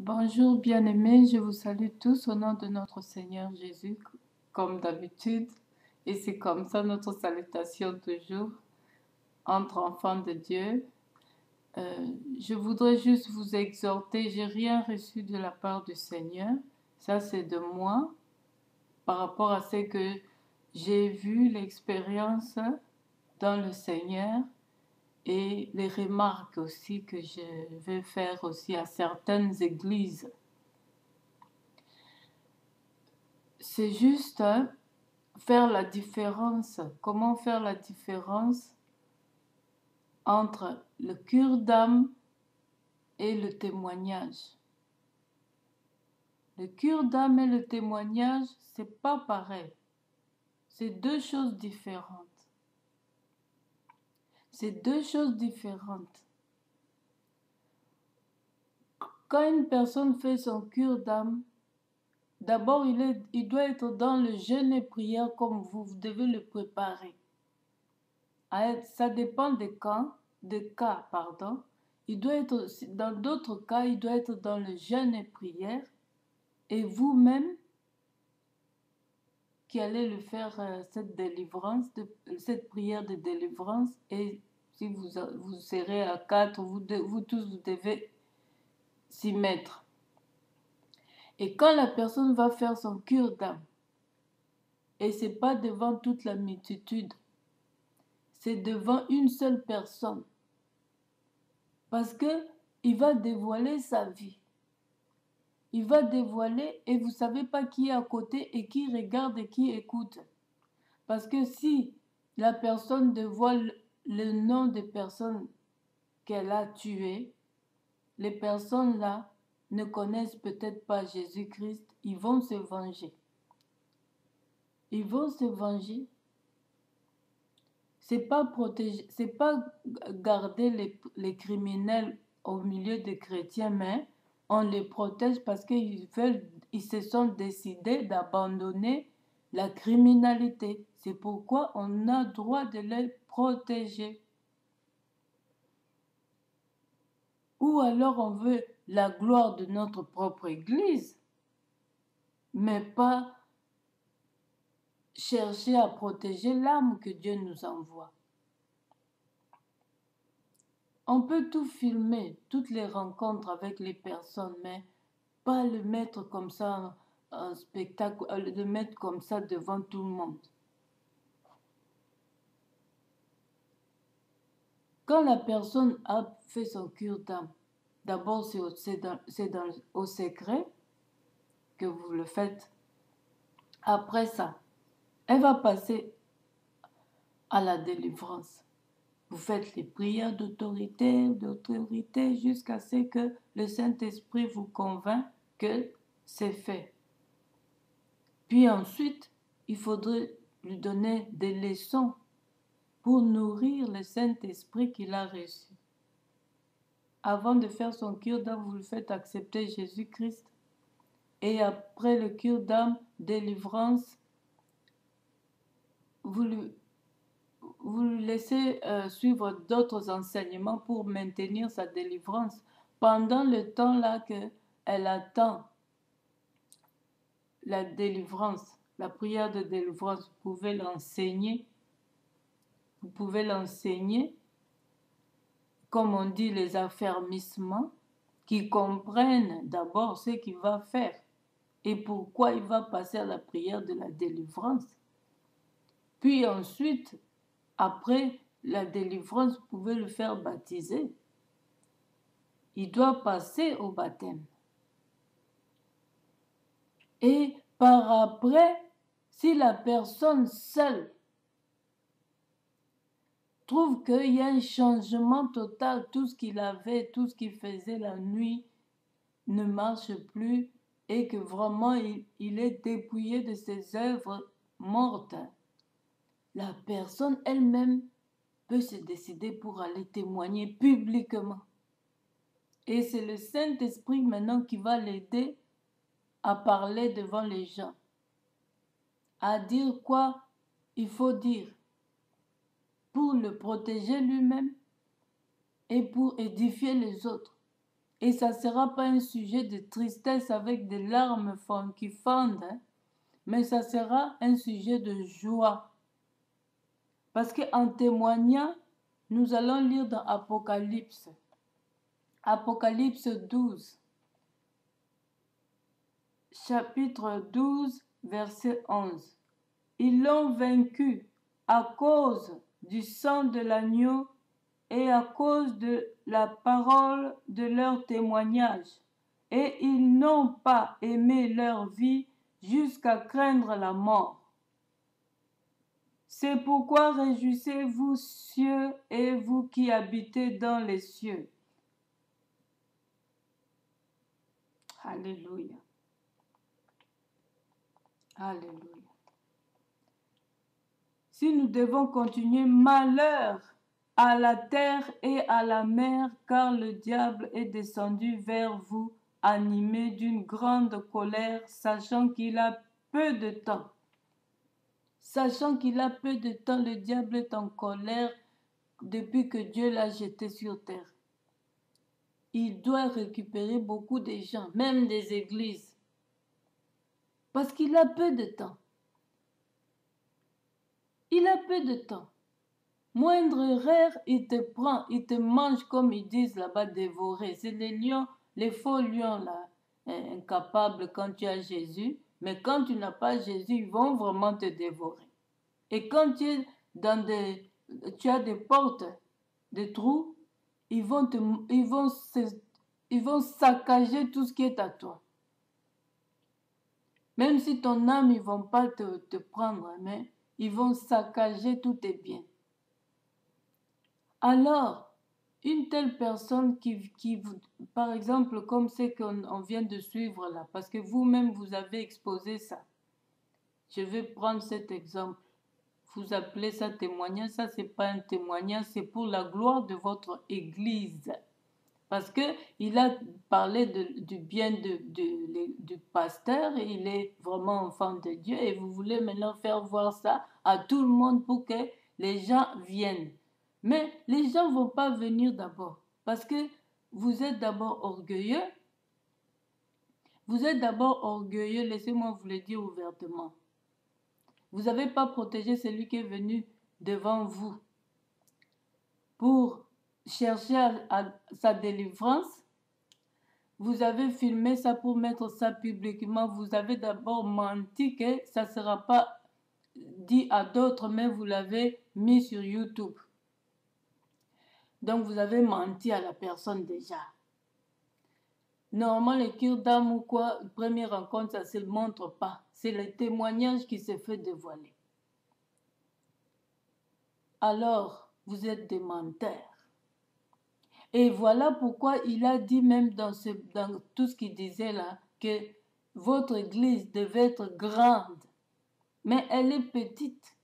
Bonjour bien-aimés, je vous salue tous au nom de notre Seigneur Jésus, comme d'habitude. Et c'est comme ça notre salutation toujours entre enfants de Dieu. Je voudrais juste vous exhorter, j'ai rien reçu de la part du Seigneur. Ça c'est de moi, par rapport à ce que j'ai vu, l'expérience dans le Seigneur et les remarques aussi que je vais faire aussi à certaines églises. C'est juste faire la différence. Comment faire la différence entre le cure d'âme et le témoignage? Le cure d'âme et le témoignage, c'est pas pareil. C'est deux choses différentes. C'est deux choses différentes. Quand une personne fait son cure d'âme, d'abord il doit être dans le jeûne et prière comme vous devez le préparer. Ça dépend des cas, pardon. Il doit être, dans d'autres cas, il doit être dans le jeûne et prière. Et vous-même, qui allez le faire, cette délivrance, cette prière de délivrance, et si vous serez à 4, vous tous, vous devez s'y mettre. Et quand la personne va faire son cure d'âme, et c'est pas devant toute la multitude, c'est devant une seule personne. Parce que il va dévoiler sa vie. Il va dévoiler et vous ne savez pas qui est à côté et qui regarde et qui écoute. Parce que si la personne dévoile le nom des personnes qu'elle a tuées, les personnes là ne connaissent peut-être pas Jésus-Christ, ils vont se venger. Ils vont se venger. C'est pas protéger, c'est pas garder les criminels au milieu des chrétiens, mais on les protège parce qu'ils se sont décidés d'abandonner la criminalité. C'est pourquoi on a droit de les protéger. Ou alors on veut la gloire de notre propre Église, mais pas chercher à protéger l'âme que Dieu nous envoie. On peut tout filmer, toutes les rencontres avec les personnes, mais pas le mettre comme ça en spectacle, le mettre comme ça devant tout le monde. Quand la personne a fait son cure d'âme, d'abord c'est au secret que vous le faites. Après ça, elle va passer à la délivrance. Vous faites les prières d'autorité jusqu'à ce que le Saint-Esprit vous convainc que c'est fait. Puis ensuite, il faudrait lui donner des leçons pour nourrir le Saint-Esprit qu'il a reçu. Avant de faire son cure d'âme, vous le faites accepter Jésus-Christ. Et après le cure d'âme, délivrance, vous lui laissez suivre d'autres enseignements pour maintenir sa délivrance. Pendant le temps là qu'elle attend la délivrance, la prière de délivrance, vous pouvez l'enseigner. Vous pouvez l'enseigner, comme on dit, les affermissements, qui comprennent d'abord ce qu'il va faire et pourquoi il va passer à la prière de la délivrance. Puis ensuite, après la délivrance, vous pouvez le faire baptiser. Il doit passer au baptême. Et par après, si la personne seule trouve qu'il y a un changement total, tout ce qu'il avait, tout ce qu'il faisait la nuit ne marche plus et que vraiment il est dépouillé de ses œuvres mortes, la personne elle-même peut se décider pour aller témoigner publiquement. Et c'est le Saint-Esprit maintenant qui va l'aider à parler devant les gens, à dire quoi il faut dire pour le protéger lui-même et pour édifier les autres. Et ça ne sera pas un sujet de tristesse avec des larmes qui fondent, hein, mais ça sera un sujet de joie. Parce qu'en témoignant, nous allons lire dans Apocalypse. Apocalypse 12, chapitre 12, verset 11. Ils l'ont vaincu à cause du sang de l'agneau et à cause de la parole de leur témoignage. Et ils n'ont pas aimé leur vie jusqu'à craindre la mort. C'est pourquoi réjouissez-vous, cieux, et vous qui habitez dans les cieux. Alléluia. Alléluia. Si nous devons continuer, malheur à la terre et à la mer, car le diable est descendu vers vous, animé d'une grande colère, sachant qu'il a peu de temps. Sachant qu'il a peu de temps, le diable est en colère depuis que Dieu l'a jeté sur terre. Il doit récupérer beaucoup de gens, même des églises, parce qu'il a peu de temps. Il a peu de temps. Moindre erreur, il te prend, il te mange comme ils disent là-bas, dévoré. C'est les lions, les faux lions là, incapables quand tu as Jésus. Mais quand tu n'as pas Jésus, ils vont vraiment te dévorer. Et quand tu es tu as des portes, des trous, ils vont saccager tout ce qui est à toi. Même si ton âme, ils ne vont pas te prendre, mais ils vont saccager tous tes biens. Alors, une telle personne par exemple, comme c'est qu'on vient de suivre là, parce que vous-même, vous avez exposé ça. Je vais prendre cet exemple. Vous appelez ça témoignage, ça c'est pas un témoignage, c'est pour la gloire de votre église. Parce qu'il a parlé du bien du pasteur et il est vraiment enfant de Dieu et vous voulez maintenant faire voir ça à tout le monde pour que les gens viennent. Mais les gens ne vont pas venir d'abord parce que vous êtes d'abord orgueilleux. Vous êtes d'abord orgueilleux, laissez-moi vous le dire ouvertement. Vous n'avez pas protégé celui qui est venu devant vous pour chercher à sa délivrance. Vous avez filmé ça pour mettre ça publiquement. Vous avez d'abord menti que ça ne sera pas dit à d'autres, mais vous l'avez mis sur YouTube. Donc vous avez menti à la personne déjà. Normalement, les cures d'âme ou quoi, première rencontre, ça ne se montre pas. C'est le témoignage qui se fait dévoiler. Alors, vous êtes des menteurs. Et voilà pourquoi il a dit même dans tout ce qu'il disait là, que votre église devait être grande. Mais elle est petite.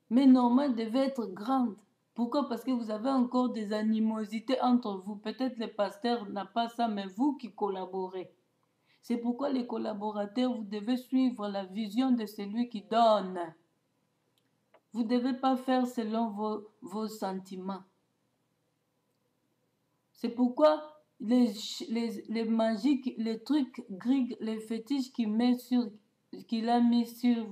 Mais normalement, elle devait être grande. Pourquoi? Parce que vous avez encore des animosités entre vous. Peut-être le pasteur n'a pas ça, mais vous qui collaborez. C'est pourquoi les collaborateurs, vous devez suivre la vision de celui qui donne. Vous ne devez pas faire selon vos sentiments. C'est pourquoi les magiques, les trucs grecs, les fétiches qu'il a mis sur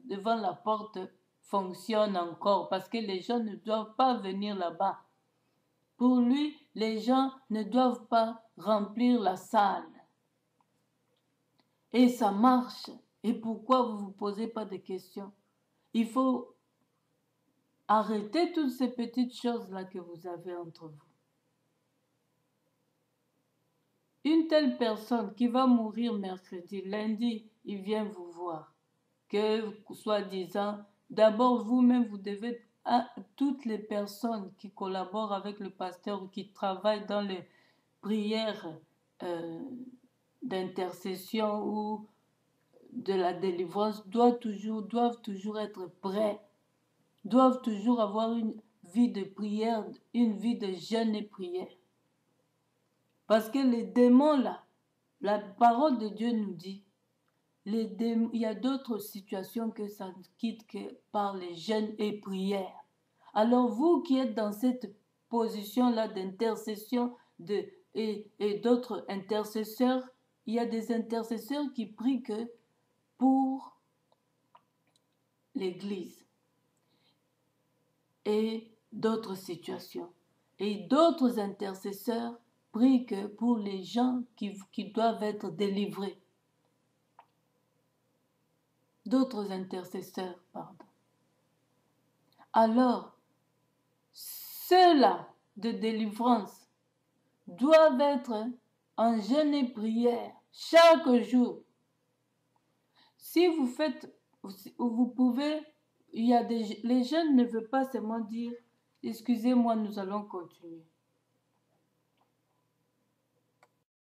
devant la porte fonctionnent encore parce que les gens ne doivent pas venir là-bas. Pour lui, les gens ne doivent pas remplir la salle. Et ça marche. Et pourquoi vous ne vous posez pas de questions? Il faut arrêter toutes ces petites choses-là que vous avez entre vous. Une telle personne qui va mourir mercredi, lundi, il vient vous voir. Que, soi-disant, d'abord vous-même, vous devez, toutes les personnes qui collaborent avec le pasteur ou qui travaillent dans les prières d'intercession ou de la délivrance, doivent toujours être prêts, doivent toujours avoir une vie de prière, une vie de jeûne et prière. Parce que les démons là, la parole de Dieu nous dit, il y a d'autres situations que ça ne quitte que par les jeûnes et prières. Alors vous qui êtes dans cette position-là d'intercession, et d'autres intercesseurs. Il y a des intercesseurs qui prient que pour l'Église et d'autres situations. Et d'autres intercesseurs prient que pour les gens qui doivent être délivrés. D'autres intercesseurs, pardon. Alors, ceux-là de délivrance doivent être en jeûne et prière chaque jour. Si vous faites, vous pouvez, les jeunes ne veulent pas seulement dire, excusez-moi, nous allons continuer.